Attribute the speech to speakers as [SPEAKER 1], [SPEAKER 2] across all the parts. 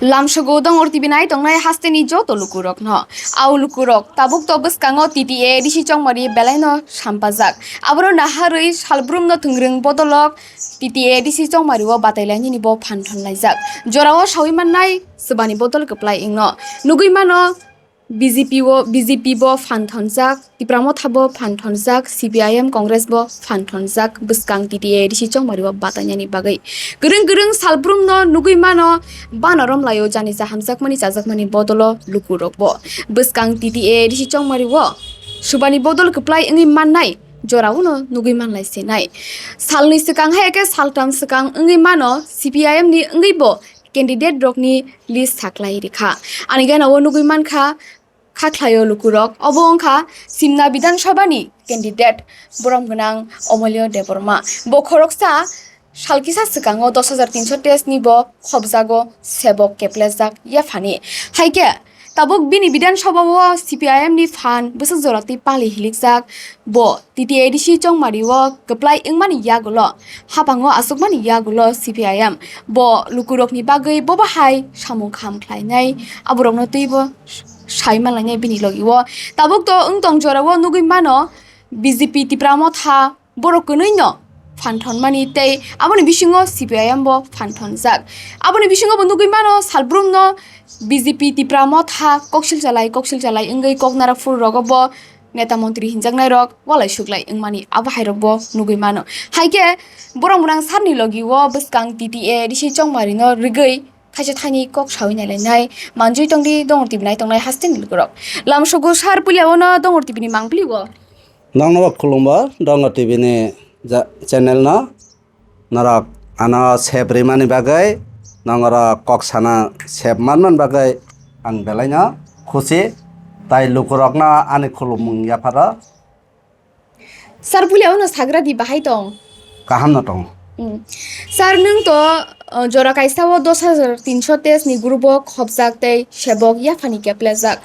[SPEAKER 1] Lamshogo dong orti binai tong nai haste ni jo to lukurok no. Au lukurok tabuk to beskango TTA disi chong mari belai no sampajak. Abro naharui salbrum no tungrung bodolok TTA disi chong mari wo batailani ni bo phanthon laijak. Jorao sawiman nai sebani bodol keplai ingno. Nugui mano BJP bo phanthonjak Tipramo thabo phanthonjak CPIM Congress bo phanthonjak bwskang TTA disi chongmari bo batanyani bagai gurung salbrum no nugui mano banarom layo jani jahamjak mani jajakmani bodolo lukurok bo bwskang TTA disi chongmari bo subani bodol keplai ingi mannai jorao no nugui manlai senai salni sikang ha eke saltam sikang ingi mano CPIM ni ingi bo candidate rok ni list thaklai rikha aniga nawo nugui mankha খাখলায়ো লুকুরক অবংখা সিমনা বিধানসভানি candidate বরমগনাং Amulya Debbarma বখরকসা সালকিসা সিকাঙো 10,300 test নিব খবজাগো সেবক কেপ্লেজাক ইয়াফানি হাইকে তাবুক বিনি বিধানসভাও CPIM ni fan বসক জরতি পালি হিলিকজাক ব TTA ডিসি চংমারিও গপ্লাই ইংমানি ইয়াগুলো হাপাঙো আসুকমানি ইয়াগুলো CPIM ব লুকুরকনি বাগৈ ববাহাই সামু খামখ্লাইনাই আবরংনো তৈব সাইমান লাইনাই বিনি লগিও তাবুক তো তং জরাও নুগুই মানো BJP Tipramo tha borokönui no phanthon mani tei aboni bisingo CPIM bo phanthonjak aboni bisingo bo nugui mano salbrum no BJP Tipramo tha koksil jalai ingei koknara fur rogo bo neta mantri hinjaknai rok walai suklai ingmani abahai rok bo nugui mano haike borong sarni logiwo bwskang TTA disi chongmari no rigei kaisa thani kok sawi nai manjui tongdi dongorti binai tongnai hasting lugurok lamsogo sar puliawo no dongorti bini mangpliwo
[SPEAKER 2] Nangno khulumba dongo TV ni channel no narak ana sep rimani bagai nangara kok sana sep manman bagai ang belaina khusi tai lukurokna ani khulumung yapara
[SPEAKER 1] sar puliawo no sagra di bahai tong
[SPEAKER 2] kaham na tong
[SPEAKER 1] sar nung to jora kaisawo 10,300 tes ni grupo khobjak tei sebok yafani keplejak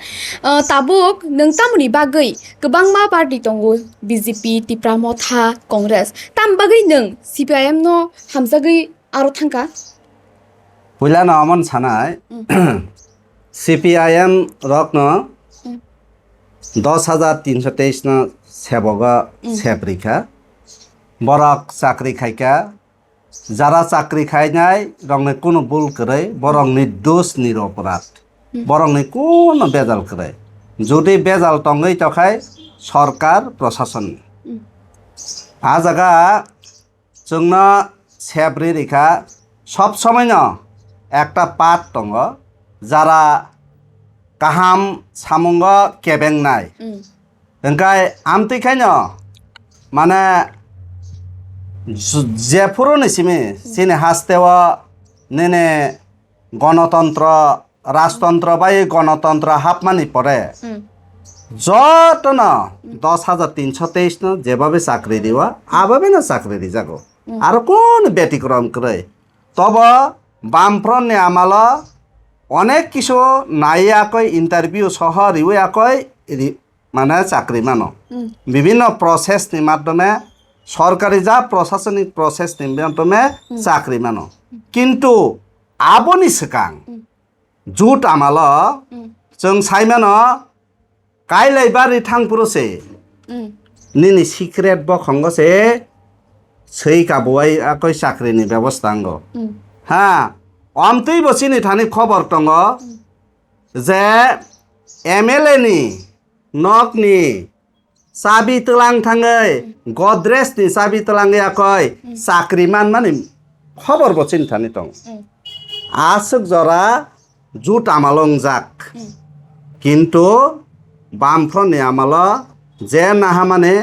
[SPEAKER 1] tabuk nung tamuni bagai gobang ma party tongo BJP Tipramo tha Congress tam bagai nung CPIM no hamjagai aro thangka
[SPEAKER 2] puila na amon sanai CPIM rok no 10,323 no seboga sebrika borak chakri khaika যারা চাকরি খায় নাই রংনে কোনো ভুল করে বরং নির্দোষ নিরপরাধ বরং কোনো বেজাল করে যদি বেজাল টঙ্গই তখায় সরকার প্রশাসন আজাগা जोंना সেবরি রেখা সব সময় না একটা পাট টঙ্গ যারা কাহাম সামঙ্গ কেবেং নাই ওংকাই আমতি খাই না মানে যে পুরনো সিমে সিনে হাসতেওয়া নেনে গণতন্ত্র রাজতন্ত্র বা এই গণতন্ত্র হাফমানি পরে যত না 10,323 না যেভাবে চাকরি দিওয়া আভাবে না চাকরি দি যাগো আর কোন ব্যতিক্রম করে তব বামফ্রন্ট নে আমাল অনেক কিছু নাইয়াকই ইন্টারভিউ সহ রিউয়াকই মানে চাকরি মানো বিভিন্ন প্রসেস নি মাধ্যমে সরকারি যা প্রশাসনিক প্রসেস নিম্নতমে চাকরি মানো কিন্তু আবনি সিকাং জুট আমাল जों সাইমানো কাইলাইবারি থাংপুরসে নিনি সিক্রেট বখঙ্গসে সেই কাবুয়াই আকই চাকরিনি ব্যবস্থা আঙ্গ হ্যাঁ অমতই বসিনি থানি খবর টঙ্গ যে MLA ni nok ni sabi telang thangai godres ni sabi telang yakoi sakri man mani khobor bochin thani tong asuk jora jut amalong jak kintu bamfront ni amalo je naha mane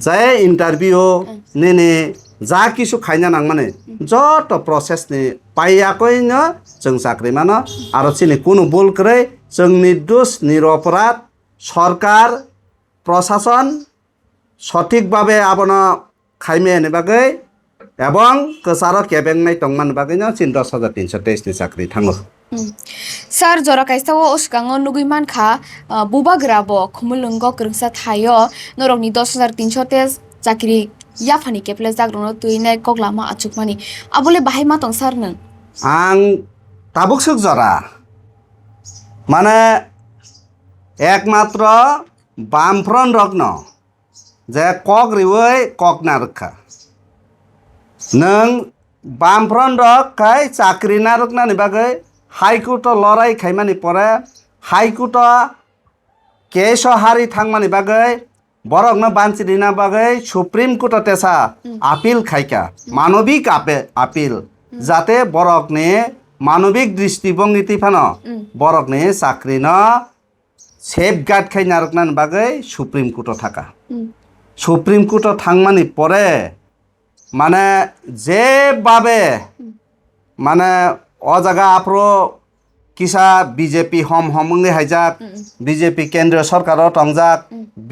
[SPEAKER 2] je interview nene ja kisu khaina nang mane joto process ni paiyakoi no जों চাকরি মানো আর চিনি কোনো ভুল করে जों নির্দোষ নিরপরাধ সরকার প্রশাসন সঠিকভাবে আবন খাইমে নেবাগৈ এবং কসারো কেবেংনাই টংমান বাগৈনো 10,323 ni চাকরি থাঙ্গো
[SPEAKER 1] sar jora kaisawo oskango nugui mankha bubagrabo khumulungo krungsa thayo norokni 10,300 tes chakri yafani keplejak rono tuinai koklama achukmani abole bahai ma tong sar nang
[SPEAKER 2] ang তাবুক সুখ জরা মানে একমাত্র বামফ্রন্ট রগ্ন যে কক রিওই কক না রক্ষা নং বামফ্রন্ট রক খাই চাকরি না রকনানি বাগৈ হাইকোর্ট লড়াই খাইমানি পরে হাইকোর্ট কেস হারি থাংমানি বাগৈ বরকনো বাঞ্চি দিনা বাগৈ সুপ্রিম কোর্ট তেসা আপিল খাইকা মানবিক আপিল যাতে বরকনে মানবিক দৃষ্টিভঙ্গি তিফানো বরকনে চাকরি ন সেফগার্ড খাই নারকনান বাগৈ সুপ্রিম কোর্ট থাকা সুপ্রিম কোর্ট থাংমানি পরে মানে যেভাবে মানে অ জায়গা আপরো কিসা বিজেপি হমঙ্গে হাইজাক বিজেপি কেন্দ্রীয় সরকারও টংজাক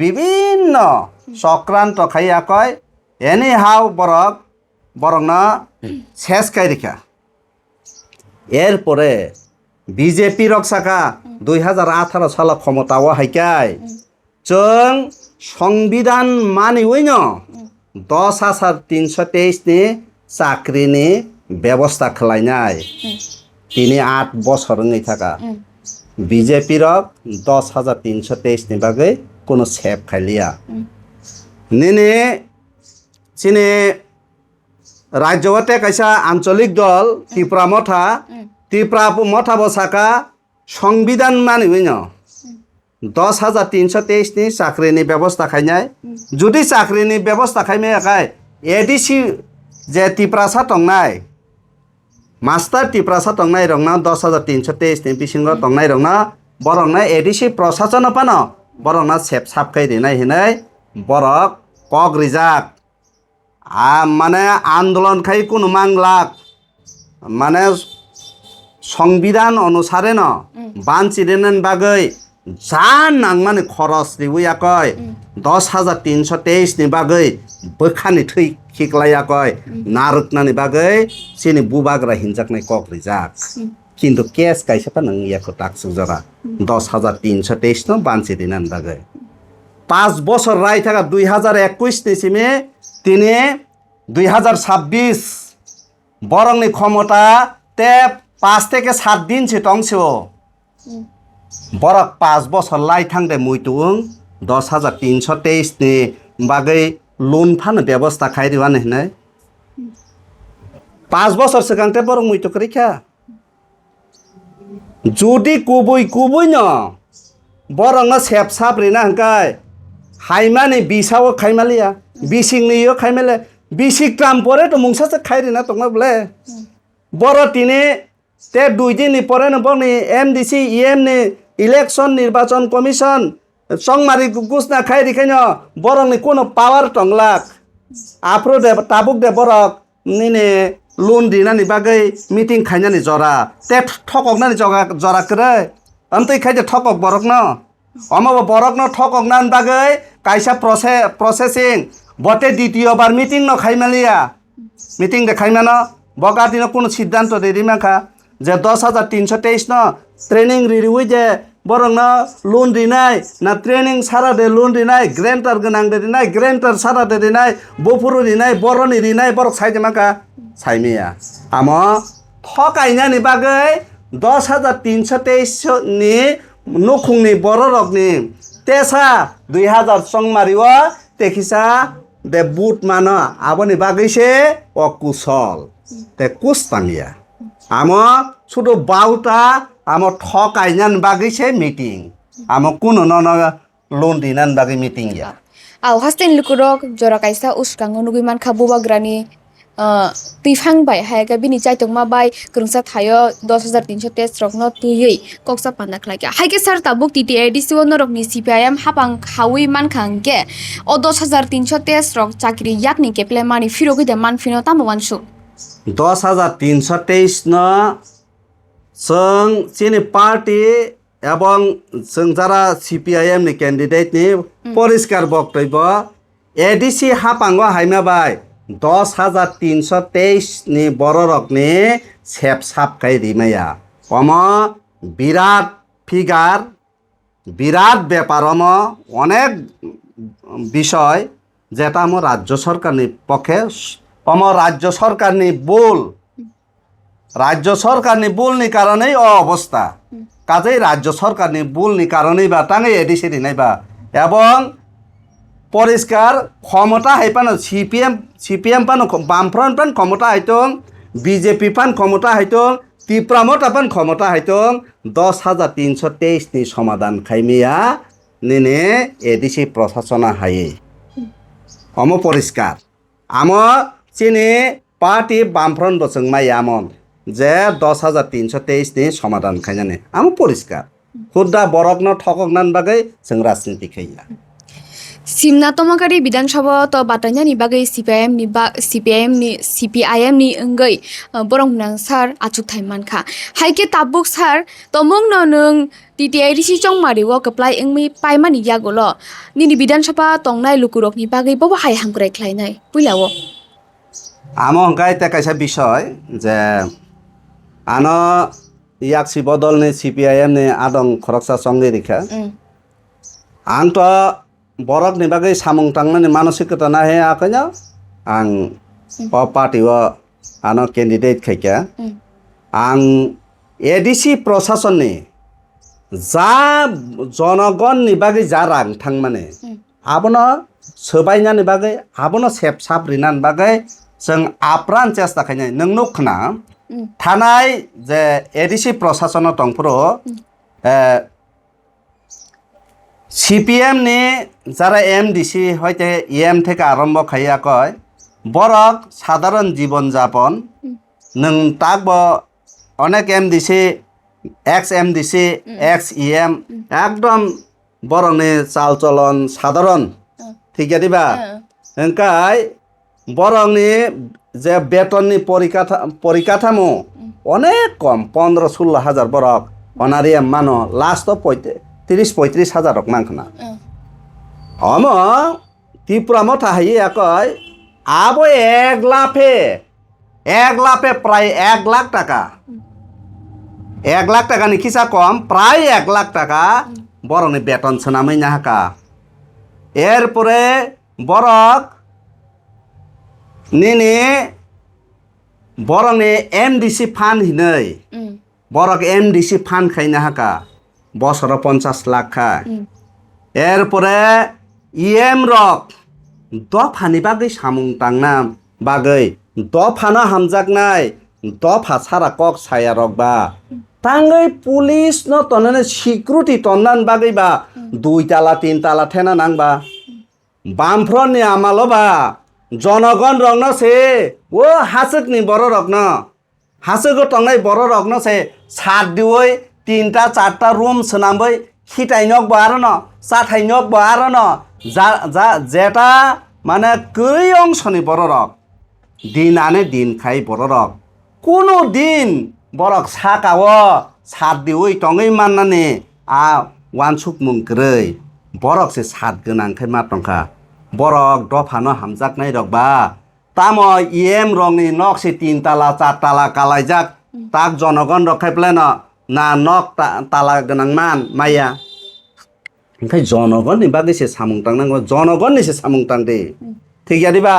[SPEAKER 2] বিভিন্ন চক্রান্ত খাইয়া কয় এনি হাও বরক না শেষ কাইরিখা এরপরে বিজেপি রক্ষাকা 2018 সাল ক্ষমতাও হাইকাই जों সংবিধান মানি হইন 10,323 नि চাকরিনি ব্যবস্থা খালাইনাই তিনি 8 বছর নই থাকা বিজেপি রক 10,323 नि বাগে কোনো সেপ খাইলিয়া নিনে চিনে রাজ্যতে কাইসা আঞ্চলিক দল ত্রিপুরা মঠা বসাকা সংবিধান মানি হইন 10,323 नि চাকরিনি ব্যবস্থা খাইনাই যদি চাকরিনি ব্যবস্থা খাইমে একাই এডিসি যে ত্রিপুরা টংনাই মাস্টার ত্রিপুরা টংনাই রংনা 10,323 नि বিসিঙ্গ টংনাই রংনা বরংনা এডিসি প্রশাসন পানো বরংনা সেপ সাপ খাই দিনাই হিনাই বরক কক রিজাক মানে আন্দোলন খাই কোনো মাংলাক মানে সংবিধান অনুসারে ন বাঞ্চি দেনেন বাগৈ জান নাংমানি খরচ দিবুয়া কয় 10,323 नि বাগৈ বখানি থৈ খিকলাইয়া কয় নারকনানি বাগৈ সিনি বুবাগ্রা হিনজাকনাই কক রিজাক কিন্তু কেস কাইসা পা নং ইয়াকো টাকসু জরা 10,323 ন বাঞ্চি দিনান বাগৈ 5 বছর রায় থাকা 2021 নিসিমে তিনি 2026 বরংনি ক্ষমতা তে 5 থেকে 7 দিন টংসিও বরক 5 বছর লাই থাংদে মুইতুং 10,323 नि বাগৈ লোন ফানো ব্যবস্থা খাই দিবা নাই 5 বছর সিগাংতে বরং মুইতু করিখা যদি কুবুই ন বরং সেপ সাপ রিনা হাঙ্কাই হাইমানি বিসাও খাইমালিয়া বিসিংনিও খাইমালে বিসিক ট্রাম পরে তো মুংসাসে খাই রিনা তংনা বলে বড় তিনি তে 2 দিন পরে ন বনি এমডিসি ইএম नि ইলেকশন নির্বাচন কমিশন সংমারি ঘোষণা খাই রিখাইন বরংনি কোনো পাওয়ার টংলাক আপ্রো দে তাবুক দে বরক নিনে লোন দিনানি বাগৈ মিটিং খাইনানি জরা তে ঠককনানি জরা করে আমতৈ খাইতে ঠকক বরক ন অমাবো বরক ন ঠকক নান বাগৈ কাইসা প্রসেসিং বটে দ্বিতীয়বার মিটিং ন খাইমালিয়া মিটিং দে খাইমানো বগা দিন কোনো সিদ্ধান্ত দে দিমাখা যে 10,323 ন ট্রেনিং রিরিউই যে বরং না লোন দিনাই না ট্রেনিং সারা দে লোন দিনাই গ্রেন্টার গনাং দে দিনাই গ্রেন্টার সারা দে দিনাই বপুরু দিনাই বরনি দিনাই বরক সাইজে মাকা সাইমিয়া আম ঠকাইনানি বাগৈ 10,323 नि নখুংনি বড় রকনি তেসা 2000 সংমারিও তেখিসা দে বুট মানো আবনি বাগৈছে অকুশল তে কুস্তামিয়া আম শুধু বাউটা আম ঠকাইনান বাগৈছে মিটিং আম কোনো ন লোন দিনান বাগৈ মিটিং ইয়া
[SPEAKER 1] আও হাস্তেন লুকুরক জরা কাইসা উস্কাঙ্গ নুগুইমান খাবু বাগ্রানি তুইফাং বাই হায়গা বিনি চাইতং मा बाय ग्रंसा थायो 10,323 रक न तुयै koksa पाना खलाइया हायगे सार ताबुक टीटी एडीसी वन रक नि सीपीआईएम हापां खावै मानखांगे ओ 10,323 रक चाकरी याकनि केप्ले मानि फिरोगै दे मान फिनो तामवानसु
[SPEAKER 2] 10,323 न जों चिनि पार्टी এবং जों যারা সিপিআইএম नि ক্যান্ডিডেট नि পরিষ্কার বক্তব্য এডিসি হাপাঙ্গ হাইমাবাই 10,323 नि বড় রকনি সেপ সাপ খাই রিমাইয়া অম বিরাট ফিগার বিরাট ব্যাপার অনেক বিষয় যেটা আমার রাজ্য সরকার পক্ষে রাজ্য সরকার ভুল রাজ্য সরকারনি ভুলনি কারণেই অবস্থা কাজেই রাজ্য সরকারনি ভুলনি কারণেই বা টাঙে এডিসি নাইবা এবং পরিষ্কার ক্ষমতা হাইপানো সিপিএম পানো বামফ্রন্ট পান ক্ষমতা হাইতং বিজেপি পান ক্ষমতা হাইতং ত্রিপুরামত পান ক্ষমতা হাইতং 10,323 ni সমাধান খাইমিয়া নিনে এডিসি প্রশাসনা হাইয়ে অম পরিষ্কার আম চিনি পার্টি বামফ্রন্ট বসং মাই আমন যে 10,323 ni সমাধান খাইজানে আম পরিষ্কার খুদা বরক ন ঠকক নান বাগৈ जों রাজনীতি খাইয়া
[SPEAKER 1] Simna Tomakari Bidanshawa to Batanya ni bagai CPIM ni enggai borong nang sar achuk thaiman kha haike tabuk sar tomong no nung TTI ri si chong mari wo apply engmi paimani yagolo ni Bidanshawa tongnai lukurok ni bagai bobo hai hangkrai khlainai puilawo
[SPEAKER 2] আম হংকাই তেকাইছা বিষয় যে আনো ইয়াক শিবদল নি CPIM নি আদং খরকসা সঙ্গে রেখা আং তো বরক নি বাগৈ সামং টাংনানি মানসিকতা না হে আকাইনা আং ও পার্টি ও আনো ক্যান্ডিডেট খাইকা আং এডিসি প্রশাসন নি যা জনগণ নি বাগৈ যা রাং থাং মানে আবনো সবাইনানি বাগৈ আবনো সেপ সাপ রিনান বাগৈ जों आप्रान चेष्टा खायनाय नों नुखना थानाय जे एडिसि प्रशासन दंफोरो সিপিএম ni যারা এমডিসি হইতে ইএম থেকে আরম্ভ খাইয়া কয় বরক সাধারণ জীবন যাপন নং তাকব অনেক এমডিসি এক্স এমডিসি এক্স ইএম একদম বরংনি চাল চলন সাধারণ ঠিক দিবা এনকাই বরংনি যে বেতননি পরিকাঠামো অনেক কম 15-16 হাজার বরক অনারিয়াম মানো লাস্ট 30-35 হাজার মাংখনা অম ত্রিপুরা মথা হাই একই আবো 1 লাফে প্রায় 1 লাখ টাকা 1 লাখ টাকা নিখিসা কম প্রায় 1 লাখ টাকা বরংনি বেতন সোনামই না হাকা এরপরে বরক নিনে বরংনি এমডিসি ফান্ড হিनै বরক এমডিসি ফান্ড খাইনা হাকা বছর 50 লাখ খায় এরপরে ইএম রক দফানি বাগৈ সামুং টাংনা বাগৈ দফানো হামজাকনাই দফা সারা কক সায়া রক বা তাঙ্গৈ পুলিশ ন তননে সিকিউরিটি তন্নান বাগৈ বা 2 তালা 3 তালা ঠেনা নাংবা বামফ্রন্টনি আমালো বা জনগণ রং ন সে ও হাসুকনি বড় রক ন হাসুকো তংনাই বড় রক ন সে সাত দিওই 3টা 4টা রুম সোনামবই খিটাইনক বারো ন চাথাইনক বারো ন যা যেটা মানে কই অংশনি বড় রক দিন আনে দিন খাই বড় রক কোনো দিন বরক সাকাও সাত দিওই টঙই মাননানে ওয়ানসুক মুংক্রৈ বরক সে সাত গোনাंखाय मा টংখা বরক দফানো হামজাকনাই রক বা তাম ইএম রংনি নক সে 3 তালা 4 তালা কালাইজাক তাক জনগণ রখাই প্লেন না নক তালা গোনাं মান মাইয়া ओंखाय জনগণनि बागै से सामुं टांनांगौ জনগণनि से सामुं टांदे ঠিক यादिबा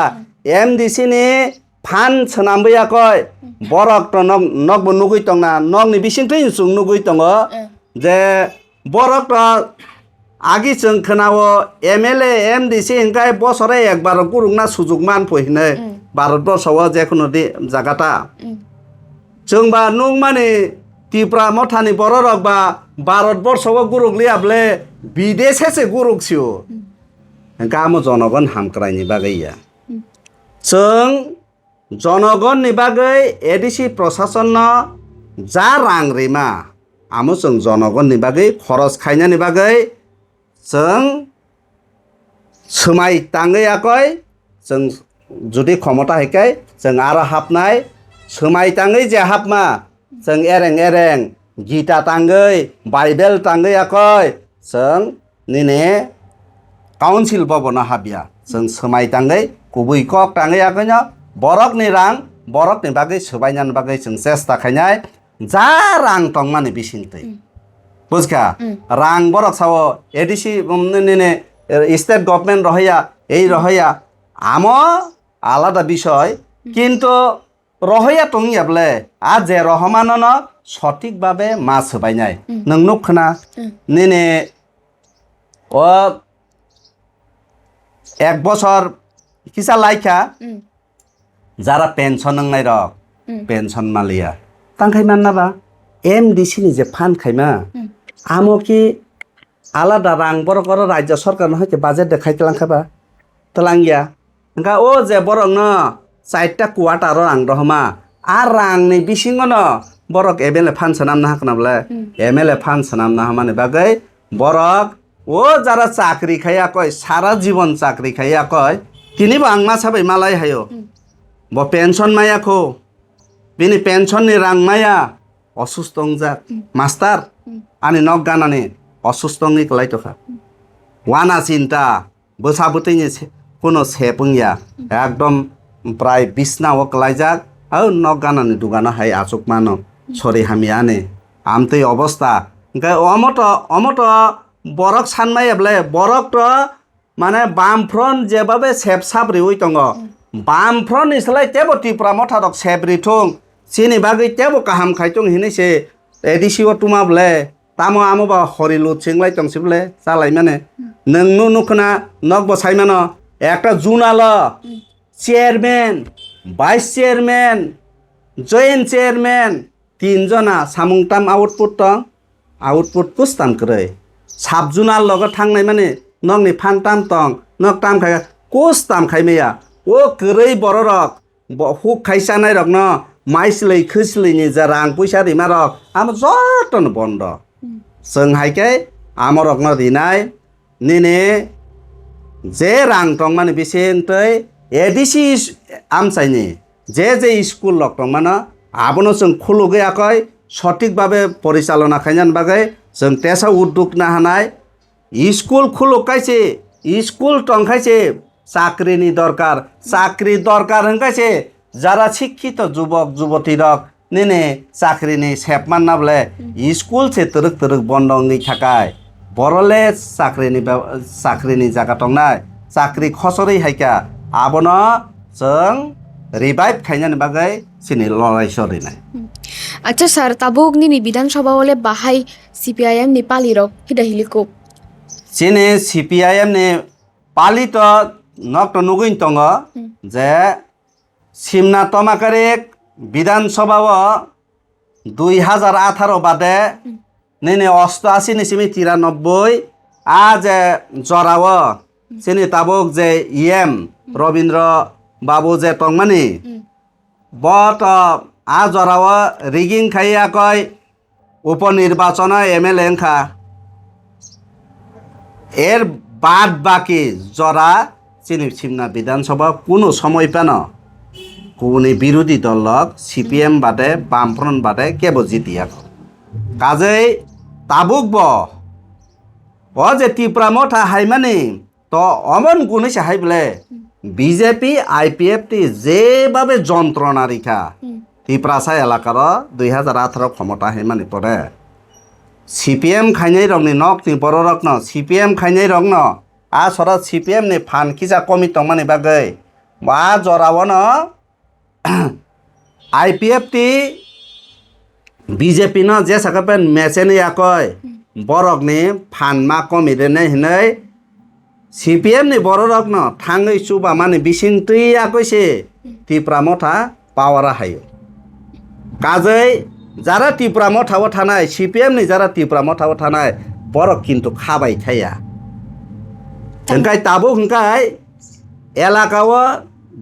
[SPEAKER 2] एमडिसि नि फान सोनामबैयाखै बरक त नक नुगै तंना नकनि बिसिंथै सुं नुगै तंग जे बरक त आगि जों खोनावो एमएलए एमडिसि ओंखाय बसरे एकबार गुरुंना सुजुग मान फैनो भारतबर्षआव जेखुनु जागाता जोंबा नुं माने ত্রিপুরা মথানি বড় রক বা ভারতবর্ষও গুরুগলিয়াবলে বিদেশেসে গুরুকছিও গামো জনগণ হামক্রাইনি বাগैया जों জনগণनि बागै एडिसि प्रशासन जा रां रिमा आमो जों জনগণनि बागै खरस खायनानि बागै जों सोमाय ताङैयाखै जों जुदि क्षमता हैखाय जों आरो हाबनाय सोमाय ताङै जे हाबमा जों एरें गीता तांगै बाइबेल तांगैयाखै जों निने काउन्सिल भवना हाबिया जों सोमाय तांगै गुबै कक तांगैयाखै न बरकनि रां बरकनि बागै सोबायनानि बागै जों चेष्टा खायनाय जा रां तंमानि बिसिंतै बुझखा रां बरक साव एडिसि निने स्टेट गभर्नमेंट रहैया এই रहैया आमो आलादा বিষয় কিন্তু রহইয়া টঙিয়াবলে আর যে রহমান সঠিকভাবে মাছ হবাই নাই নং নুখনা নেনে ও 1 বছর কিসা লাইকা যারা পেনশন নাই রক পেনশন মালিয়া তাংখাই মান্নাবা MDC ni যে ফান্ড খাইমা আমো কি আলাদা রাং বড় করো রাজ্য সরকার হইতে বাজেট দেখাইতে লাংখাবা তলাঙ্গিয়া ওংকা ও যে বড় ন 4টা কোয়ার্টার রাং রহমা আর রাং ni বিসিং ন বড়ক এমএলএ ফান্ড সানাম না হাকনাবলে এমএলএ ফান্ড সানাম না মানে বাগৈ বড়ক ও যারা চাকরি খাইয়া কয় সারা জীবন চাকরি খাইয়া কয় তিনিবো আংমা সাবাই মালাই হাयो ব পেনশন মায়াখো বিনি পেনশন ni রাং মায়া অসুস্থ যাক মাস্টার আনি নক গানানি অসুস্থ কলাই তখা ওয়ানা চিন্তা বসাবতৈনি কোনো সেপুংয়া একদম প্রায় বিছনাও কলাই যাক আর নক গানানি দুগানা হাই আচুক মানো সরি হামিয়ানে আমতৈ অবস্থা অমত বরক সানমাইবলে বরক তো মানে বামফ্রন্ট যেভাবে সেপ সাবরি ওই দङ বামফ্রন্ট ইসলাই তেবো ত্রিপুরা মথারক সেবরি থং সিনি বাগৈ তেবো কাহাম খাইtung হিনেছে এডিসিও তুমাবলে তামো আমোবা হরিলু চিংলাই তংসিবলে চালাই মানে নংनु নুখনা নক বসাই মানো একটা zonal chairman vice chairman joint chairman 3 जना সামুংতাম আউটপুট দं আউটপুট কুস্তাম করে সাবজুনাল লগ থাंनाय মানে নংনি ফানতাম দं নক তাম খাই কুস্তাম খাইমেয়া ও গरै বড়রক হুক খাইসানাय রক ন माइसलै खोसलैनि जा रां पैसा रिमारक आम जतन बन्द जों हायके आमरक न दिनाय निने जे रां दं माने बिसेनतै एडिसि आमसाइनि जे स्कुल लक दं माने आबनो जों खुलु गयाखै सठिकभाবে परिचालना खायनान बागै जों तेसा उद्योग ना हानाय स्कुल खुलु काइसे स्कुल टंखाइसे চাকরিনি দরকার চাকরি দরকার হংকাইছে যারা শিক্ষিত যুবক যুবতী রক নেনে চাকরি নেই সেপমান না বলে স্কুল সে তরুক তরুক বন্ধ হয়ে থাকায় বড়লে চাকরিনি জায়গা দं নাই চাকরি খসরে হাইকা আবন जों রিভাইভ খাইনানি বাগै সিনি লড়াই সরিনাय
[SPEAKER 1] আচ্ছা স্যার তাবুক নিনি বিধানসভা বলে বাহাই CPIM নি পালিরক হিদা হিলিকো
[SPEAKER 2] সিনি CPIM নি পালিত নক নুগুইন দङ যে সিমনা তমাকারিক বিধানসভা 2018 বাদে নেনে 88 নিসিমি 93 আজ জরাও সিনি তাবুক যে EM রবীন্দ্র বাবু যে টংমানি বট আ জরাও রিগিং খাইয়া কয় উপনির্বাচন MLA খা এর বাদ বাকি জরা চিনি সিমনা বিধানসভা কোনো সময় পেন কোনে বিরোধী দলক CPM বাদে বামফ্রন্ট বাদে কেবল জিতিয়া কাজেই তাবুক ও যে ত্রিপুরা মথা হাইমানি তো অমন গুণেছে হাইবলে বিজেপি IPF যেভাবে যন্ত্রণা রেখা ত্রিপুরাসা এলাকার 2018 ক্ষমতা হাইমানি পরে CPM খাইনাই রংনি নক নি বড় রক ন CPM খাইনাই রং ন आ सरा CPM नि फान किजा कमी तंमानि बागै वा जराव न IPF BJP न जे सकापेन मेसेनि याकय बरक नि फान मा कमी देने हिनै CPM नि बरक न थाङै सुबा माने बिसिं तैया कइसे ত্রিপুরা मथा पावारा हायो काजै যারা ত্রিপুরা मथाव थानाय CPM नि যারা ত্রিপুরা मथाव थानाय बरक किन्तु खाबाय थाया हंकाय ताबो हंकाय एलाकाव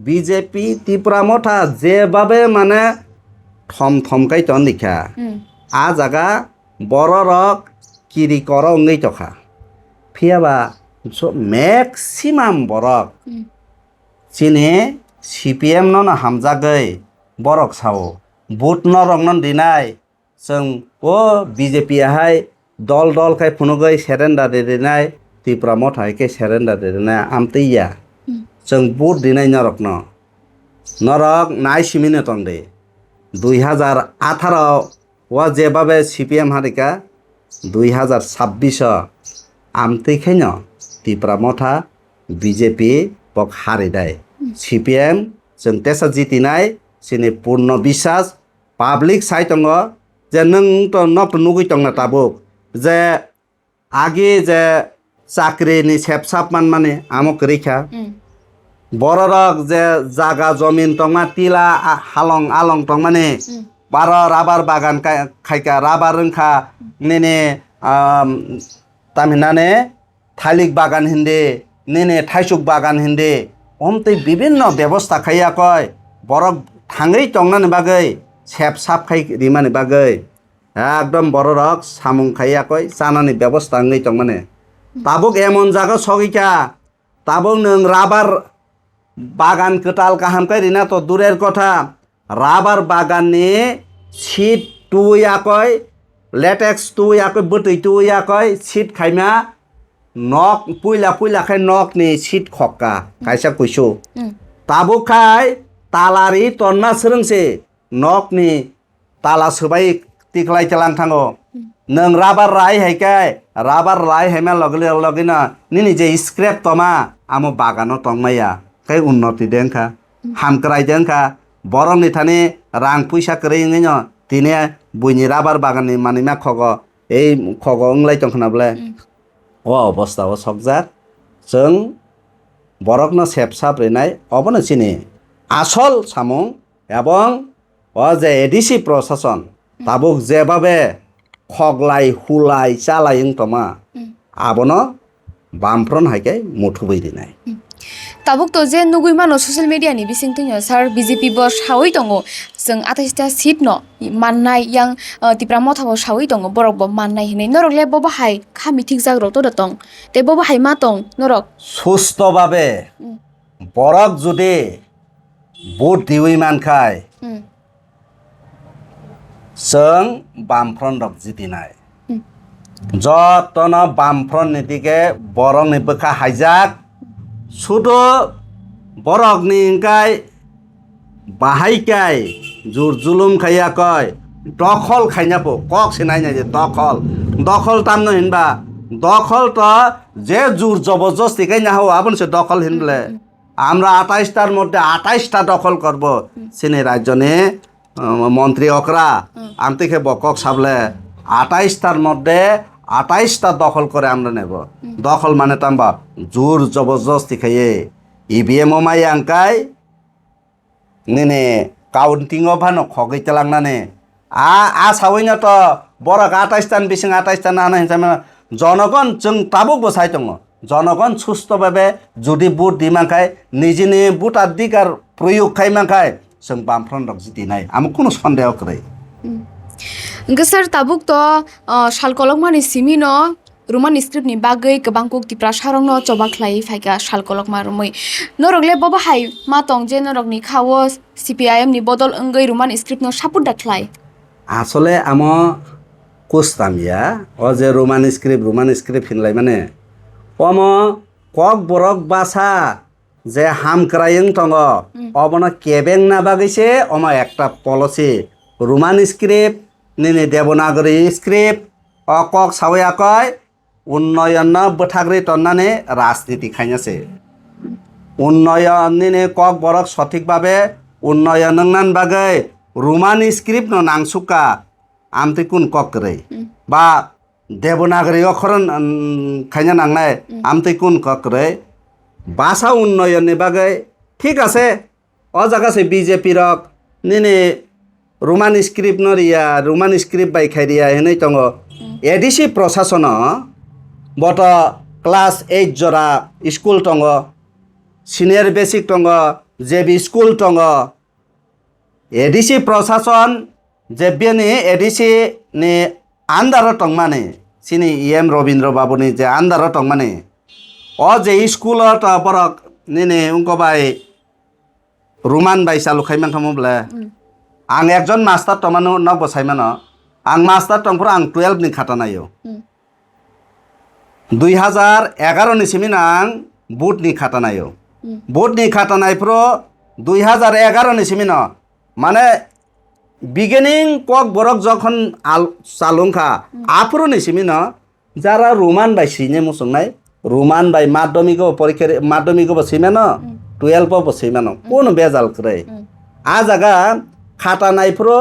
[SPEAKER 2] BJP ত্রিপুরা मथा जेबाबे माने थम थमकाय तन निखा आ जागा बररक किरि कर ngै तखा फियाबा मैक्सिमाम बरक चिने CPM न हामजागै बरक साव बुट न रंगन दिनाय जों ओ BJP हाय दल दल खाय फुनुगै सेरेन्डार दिनाय ত্রিপুরা मथा के सेरेन्डार दिनाय आमतैया जों बुट दिनाय नरक नाय सिमिने तंदे 2018 वा जेबाबे CPM हारिका 2026 आमतैखायन ত্রিপুরা मथा BJP बक हारिदाय CPM जों तेसा जितिनाय sini purno bisas public side tongo je nung to nok to nugui tong na tabuk je age je chakri ni sepsap man mane amok rikha bororok je jaga jomin tongma tila halong along tongmane baro rabar bagan khaika rabar rungkha nene tamhinane থালিক বাগান হিন্দে নেনে থাইসুক বাগান হিন্দে অমতে বিভিন্ন ব্যবস্থা খাইয়া কয় বরক থাঙै টংনানি বাগৈ shape সাপ খাই রিমানি বাগৈ একদম বড় রক সামুং খাইয়া কয় চানানি ব্যবস্থা ngै টং মানে তাবুক এমন জায়গা সগিকা তাবুক নং রাবার বাগান কটাল কাহাম কয় রিনা তো দূরের কথা রাবার বাগানে সিট টুইয়া কয় লেটেক্স টুইয়া কয় বটৈ টুইয়া কয় সিট খাইমা nok puila khai nok ni sit khokka kaisa kuisu tabu khai talari tonna srungse nok ni tala sobai tiklai chalang thango nang rabar rai haikai rabar rai haima logina nini je scrap toma amo bagano tongmaya kai unnoti dengkha hamkrai dengkha borong ni thani rang puisa krei ngino tine buini rabar bagani manima khogo ei khogo nglai tongkhana bole o অবস্থা ও সকজাক जों বরকনো সেপসাপ রেনাই অবনো চিনি আসল সামুং এবং ও যে ADC প্রশাসন তাবুক যেভাবে খগলাই wheeler চালাইং তমা আবনো বামফ্রন হাইকে মুঠুবৈ দিনাই
[SPEAKER 1] tabuk to je nugui mano social media ni bising tungyo sar BJP bo sawi tongo जों 28 ta seat no mannai yang tipra mothabo sawi tongo borok bo mannai hine norok le bo bahai khami thik jak rok to tong te bo bahai ma tong norok
[SPEAKER 2] সুস্থভাবে বরক যদি vote দিউই মানখাই जों বামফ্রন rock জিতিনাই যতন বামফ্রন নিদিকে বরং ni বখা hijack শুধু বরক নিংকাই বাহাইকাই জুর জুলুম খাইয়া কয় দখল খাইনাপো কক সিনাই নাই যে দখল তামনো হিনবা দখল তো যে জোর জবরদস্তি খাইনা হও আপন সে দখল হিনলে আমরা 28টার মধ্যে 28টা দখল করব সিনে রাজ্যনে মন্ত্রী অকরা আমতিকে বকক সাবলে 28টার মধ্যে 28টা দখল করে আমরা নেব দখল মানে তাম্বা জোর জবরদস্তি খাইয়ে ইভিএম মাই আঙ্কাই নেনে কাউন্টিং ভানো খগৈ তেলাংনানে আ সাवैनो তো বড় 28টান বিসিং 28টা না হিসাবে জনগণ जों তাবুক বসাই দङ জনগণ সুস্থভাবে যদি ভোট দিমাখাই নিজেনি ভোটাধিকার প্রয়োগ খাইমাখাই जों বামফ্রন রক জিতিনাই আমি কোনো সন্দেহ করাই
[SPEAKER 1] Gesar tabuk to shalkolok mani simino Roman script ni bagai kebangkuk tipra sarong no coba klai faika shalkolok marumui norok le boba hai matong je norok ni khawo CPIM ni bodol engai Roman script no saput daklai
[SPEAKER 2] আসলে আমো কোস্তামিয়া ও যে Roman script হিনলাই মানে অম cock বরক বাসা যে হাম crying তঙ্গ অবনা কেবেং না বাগিছে অম একটা policy Roman script নিনি Devanagari script অ cock সাওয়া কয় উন্নয়ন বঠাগ্রি তন্নানে রাজনীতি খাইনাছে উন্নয়ন নিনি কক বরক সঠিকভাবে উন্নয়ন নান বাগৈ রোমান স্ক্রিপ্ট ন নাংসুকা আমতে কোন ককরে বা দেবনাগরী অক্ষরন খাইনা নাংনাই আমতে কোন ককরে ভাষা উন্নয়নের বাগৈ ঠিক আছে অ জায়গাছে বিজেপি রক নিনি রোমান স্ক্রিপ্ট নরিয়া রোমান স্ক্রিপ্ট বাই খাইরিয়া হেनै দङ এডিসি প্রশাসন বট ক্লাস 8 জরা স্কুল দङ সিনিয়র বেসিক দङ জেবি স্কুল দङ এডিসি প্রশাসন যেবিনি এডিসি ni আন্দারো দङ মানে সিনি এম রবীন্দ্র বাবুনি যে আন্দারো দङ মানে অ যে স্কুলত বরক নিনি উঙ্কবাই রোমান বাই চালু খাইমান খামবলে आं एकजन मास्टार तमानो न बसाइमानो आं मास्टार तंफ्रा आं 12 नि खाता नायो 2011 नि सिमिन आं बुट नि खाता नायो बुट नि खाता नायफ्रो 2011 नि सिमिन माने बिगिनिंग कक बरक जखन चालुंखा आफ्रो नि सिमिन जारा रोमान बाय सिने मुसंनाय रोमान बाय माध्यमिक परीक्षा माध्यमिक बसिमानो 12 बसिमानो कोन बेजाल करे জায়গা খাতা নাইফ্রো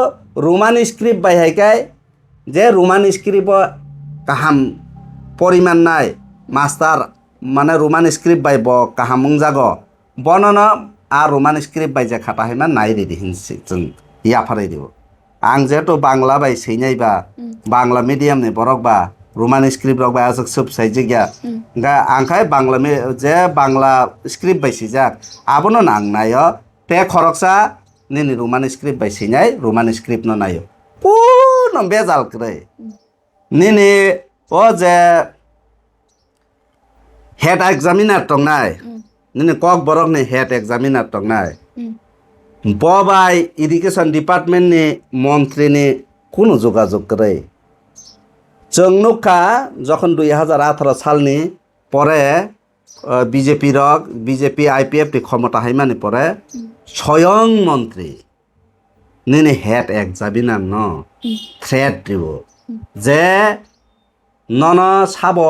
[SPEAKER 2] রোমান স্ক্রিপ্ট বাইহাইকাই যে রোমান স্ক্রিপ্ট কাহাম পরিমাণ নাই মাস্টার মানে রোমান স্ক্রিপ্ট বাইব কাহাম জাগ বনন আর রোমান স্ক্রিপ্ট বাইজা খাতা হাইমা নাই রেডি হিনসি जों ইয়াফারাই দিব आं जेहेतु Bangla bye सैनायबा Bangla मिडियामनि बरकबा Roman script रकबा आजक सब साइजिया गा आंखाय बांला जे बांला स्क्रिप्ट बाय सिजाक आबनो नांनायो ते खरकसा निनि रोमान स्क्रिप्ट बाय सैनाय रोमान स्क्रिप्ट न नायो पूर्ण बेजाल करे निनि ओ जे हेड एग्जामिनार तंनाय निनि कक बरकनि हेड एग्जामिनार तंनाय बबाय एडुकेशन डिपार्टमेंट नि मंत्री नि कोनो जोगाजोग करे जों नुखा जखन 2018 सालनि परे बीजेपी आईपीएफ नि क्षमता हाइमानि परे स्वयं मंत्री निनि हेड एग्जामिनार न थ्रेट दिबो जे नन साबो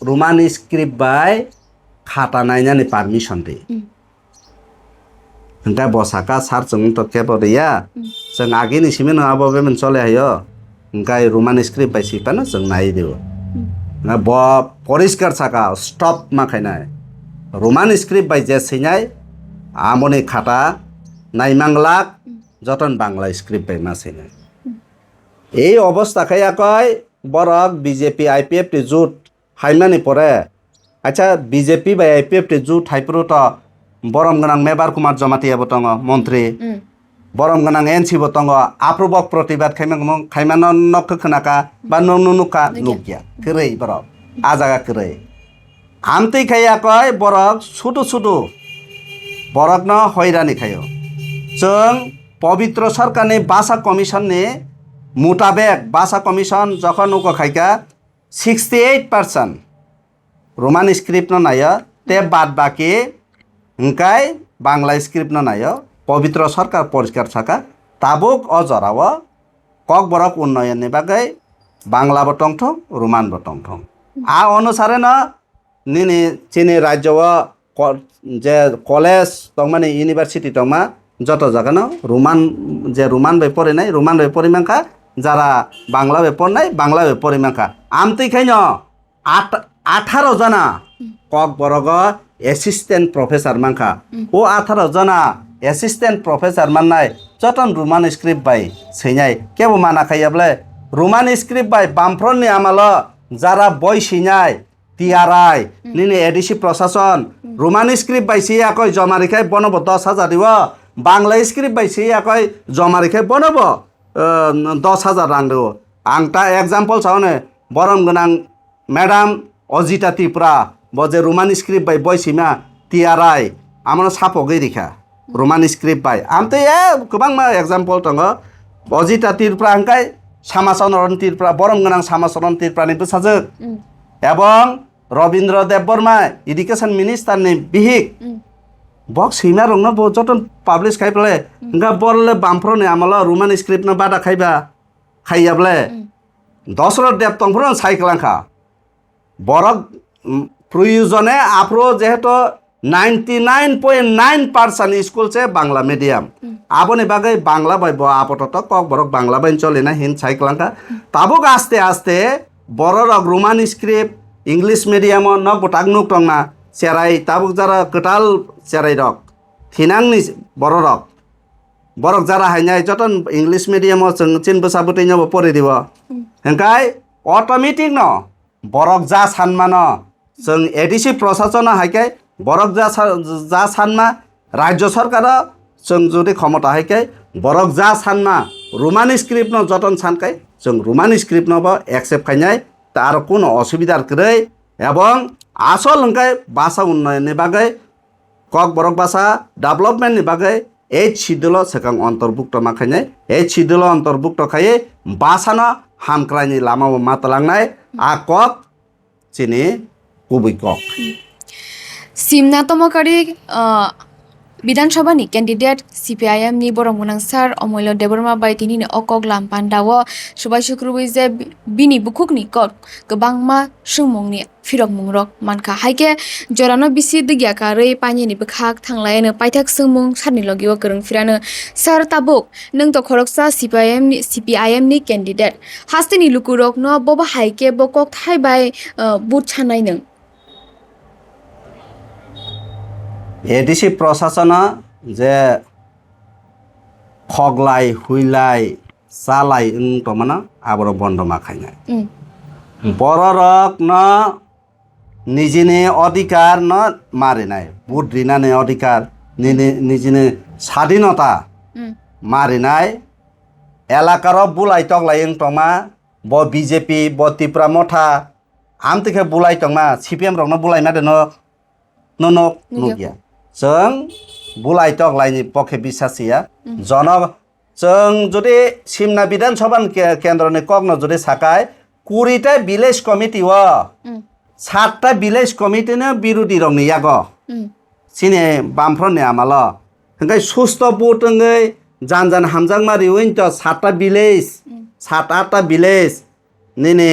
[SPEAKER 2] रोमान स्क्रिप्ट बाय खाता नायनानि परमिशन दे दा बसाका सार जों तो केबरिया जों आगेनि सिमे नङाबो बे मोन चले हायो गाय रोमान स्क्रिप्ट बाय सिपाना जों नाय दिबो ना ब परिष्कार साका स्टप माखायनाय रोमान स्क्रिप्ट बाय जे सैनाय आमनि खाता नायमांलाक जतन बांला स्क्रिप्ट बाय मा सैनाय এই অবস্থাখাই কয় বরক বিজেপি আইপিএফ টি জুট হাইমানি পরে আচ্ছা বিজেপি বা আইপিএফ টি জুট হাইপ্রো তো বরম গনাং মেবার কুমার জমাতিয়া বতং মন্ত্রী বরম গনাং এনসি বতং আপ্রবক প্রতিবাদ খাইমান নক খনাকা বা নুনুকা নুকিয়া করেই বরক আজাগা করেই আমতেই খাইয়া কয় বরক ছুটু ছুটু বরক ন হয়রানি খাইও जों पवित्र सरकारनि भाषा कमिशननि मुताबेक भाषा कमिशन जखन उको खाइका 68% रोमान स्क्रिप्ट न नायो ते बाद बाकी हंकाय बांला स्क्रिप्ट न नायो पवित्र सरकार परिष्कार थाका ताबुक अजराव कक बरक उन्नयननि बागै बांला बटंथं रोमान बटंथं आ अनुसारे न निनि चिनि राज्यव जे कलेज तंमानि इउनिभार्सिटी तंमा যত জায়গা না রোমান বাই পড়ে নাই রোমান বাই পরিমাঙ্কা যারা বাংলা বাই পড় নাই বাংলা বাই পরিমাঙ্কা আমতেই খাইন 18 जना কক বরগ অ্যাসিস্ট্যান্ট প্রফেসর মাঙ্কা ও 18 जना অ্যাসিস্ট্যান্ট প্রফেসর মাননাই যতন রোমান স্ক্রিপ্ট বাই সৈনাই কেবো মানা খাইয়াবলে রোমান স্ক্রিপ্ট বাই বামফ্রন্টনি আমাল যারা বই সৈনাই টিআরআই নিনি এডিসি প্রশাসন রোমান স্ক্রিপ্ট বাই সিয়া কই জমা রেখাই বনব 10,000 দিব बांला स्क्रिप्ट बाय सियाखै जमा रेखे बनब 10,000 रां देव आं ता एग्जाम्पल सावने बरम गनां मैडम अजिता त्रिपुरा बजे रोमान स्क्रिप्ट बाय बयसिमा टिआरआई आमनो सापो गैरिखा रोमान स्क्रिप्ट बाय आमते गोबां मा एग्जाम्पल दङ अजिता त्रिपुरा आंखाय सामासरन त्रिपुरा बरम गनां सामासरन त्रिपुरानि बोसाजोक एवं रवीन्द्र देव बर्मा एडुकेशन मिनिस्टारनि बिहिक बक सैमा रंना जतन पाब्लिश खाइबले इंगा बरले बामफ्रने आमला रोमान स्क्रिप्ट न बादा खाइबा खाइयाबले दशरथ देव तंफ्रन साइकलांखा बरक प्रयोजने आप्रो जेहेतु 99.9% स्कूल से बांग्ला मीडियम आबोनि बागै बांग्ला बायबो आपटत कक बरक बांग्ला बाइन चलेना हिन साइकलांखा ताबुक आस्ते आस्ते बरक रोमान स्क्रिप्ट इंग्लिश मीडियम न गटाक नुक तंना सेराय ताबुक जरा कटाल सेराय रक थिनांनि बरक बरक जरा हायनाय जतन इंग्लिश मीडियम जों चिन बोसाबुतैनो परि दिबो हंकाय ऑटोमेटिक न बरक जा सानमान जों एडिसि प्रशासन हायकाय बरक जा सानमा राज्य सरकार जों जुदि क्षमता हायकाय बरक जा सानमा रोमान स्क्रिप्ट न जतन सानकाय जों रोमान स्क्रिप्ट नबो एक्सेप्ट खायनाय तार कोनो असुविधा करे एवं आसल हंकाय भाषा उन्नयननि बागै कक बरक भाषा डेभलपमेन्टनि बागै एच शिड्यूल सेकां अंतर्भुक्त माखायनाय एच शिड्यूल अंतर्भुक्त खायै भाषानो हामक्रायनि लामाव मातलांनाय आ कक चिनि गुबै कक
[SPEAKER 1] सिमना तमकारि বিধানসভানি candidate CPIM ni borok munangsar Omoilo Deborma bai tinini okok lampandao subai sukrubui je bini bukukni kok kwbangma sungmungni phirok mungrok mankha haike jorano bisi digya karui panini bkhak thanglaino paithak sungmung sarni logio korong firano sar tabuk nung to khoroksa CPIM ni candidate hasteni lukurok no boba haike bokok thai bai but chanai nung
[SPEAKER 2] ADC প্রশাসন যে খগলাই হুইলাই চালাই মানে আবার বন্ধ মাখাইনাই বড় rock ন নিজেনে অধিকার ন মারে নাই বুট রিনানে অধিকার নিজেনে স্বাধীনতা মারে নাই এলাকার বুলাই তগলাই টমা ব বিজেপি ব ত্রিপুরা মঠা আম থেকে বুলাই টমা সিপিএম রক বুলাই না দেন ননক নুগিয়া जों बुलाय तगलायनि पक्षे बिसासिया जनक जों जुदि सिमना विधानसभा केन्द्रनि कग्न जुदि साकाय 20टा विलेज कमिटी 7टा विलेज कमिटिनो बिरोधी रंनि याग सिने बामफ्रनि आमाल हंगाय सुस्त बुटंगै जान हामजांमारि उइनट 7टा विलेज 7-8टा विलेज निने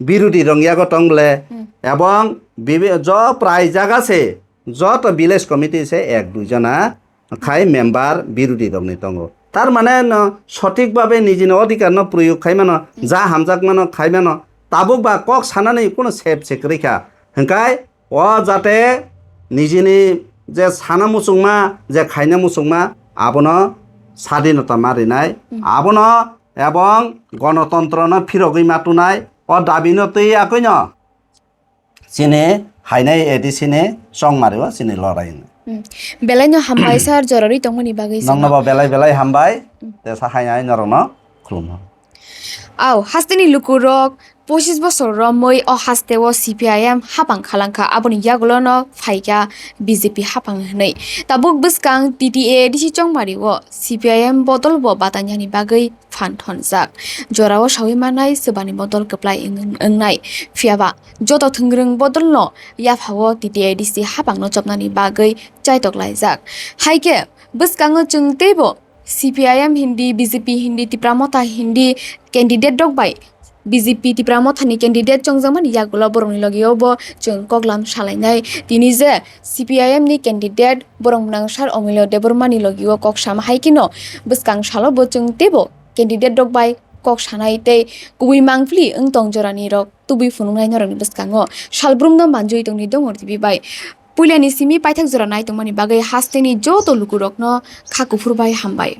[SPEAKER 2] बिरोधी रंग याग टंगले এবং ज प्राय जागासे যত ভিলেজ কমিটি আছে 1-2 জনা খাই মেম্বার বিরোধী দলনি দङ তার মানে সঠিকভাবে নিজের অধিকার প্রয়োগ খাই মানে যা হামজাক মানে খাই মানে তাবুক বা কক সানাनै কোনো সেফ সেক্রেখা হংকাই ও যাতে নিজেনি যে সানা মুসুংমা যে খাইনা মুসুংমা আবনো স্বাধীনতা মারিনাই আবনো এবং গণতন্ত্র ফিরগৈ মাতুনাই ও দাবিনতৈ আকৈন চিনে হাইনাই এডিসিনে সং মারিও চিনি লড়াইন
[SPEAKER 1] বেলাইনো হামবাই সার জররি তংমনি বাগै
[SPEAKER 2] নংনবা বেলাই হামবাই তে সাহাইনাই নরনো খুলুম
[SPEAKER 1] আও হাস্তেনি লুকুরক 25 বছর রমই ও হাস্তেও সিপিআইএম হাপাং খালাংখা আবনি ইয়াগুলোনো ফাইকা বিজেপি হাপাং হनै তাবুক বসকাং টিটিএ ডিসি চংমারিও সিপিআইএম বদল ব বাতানিয়ানি বাগৈ ফানথনজাক জরাও সাউই মানাই সবানি বদল কপ্লাই ওংনাই ফিয়াবা যত থংগ্রং বদল ন ইয়াফাও টিটিএ ডিসি হাপাং ন চপনানি বাগৈ চাইতকলাইজাক হাইকে বসকাং চংতেবো সিপিআইএম হিন্দি বিজেপি হিন্দি ত্রিপুরা হিন্দি ক্যান্ডিডেট ডকবাই বিজেপি ত্রিপুরা মথানি ক্যান্ডিডেট চংজামান ইয়াগুলো বরংনি লগিয়াवबो जों कगलाम सालायनाय दिनि जे सिपिआइएम नि कैंडिडेट बरं नांसार अमिलो देबरमानि लगियो ककसाम हाइकिनो बसकां सालो बोचों तेबो कैंडिडेट डकबाय कक सानाय ते कुबुइ मांगफ्लि ओंतों जरानि रक तुबुइ फुनुंनाय नरनि बसकांगो सालब्रुम न मानजुइ दंनि दंगर दिबिबाय पुलियानि सिमि पाइथाक जरा नाय तंमानि बागै हास्तेनि जतो लुकुरकनो खाकुफुरबाय हामबाय।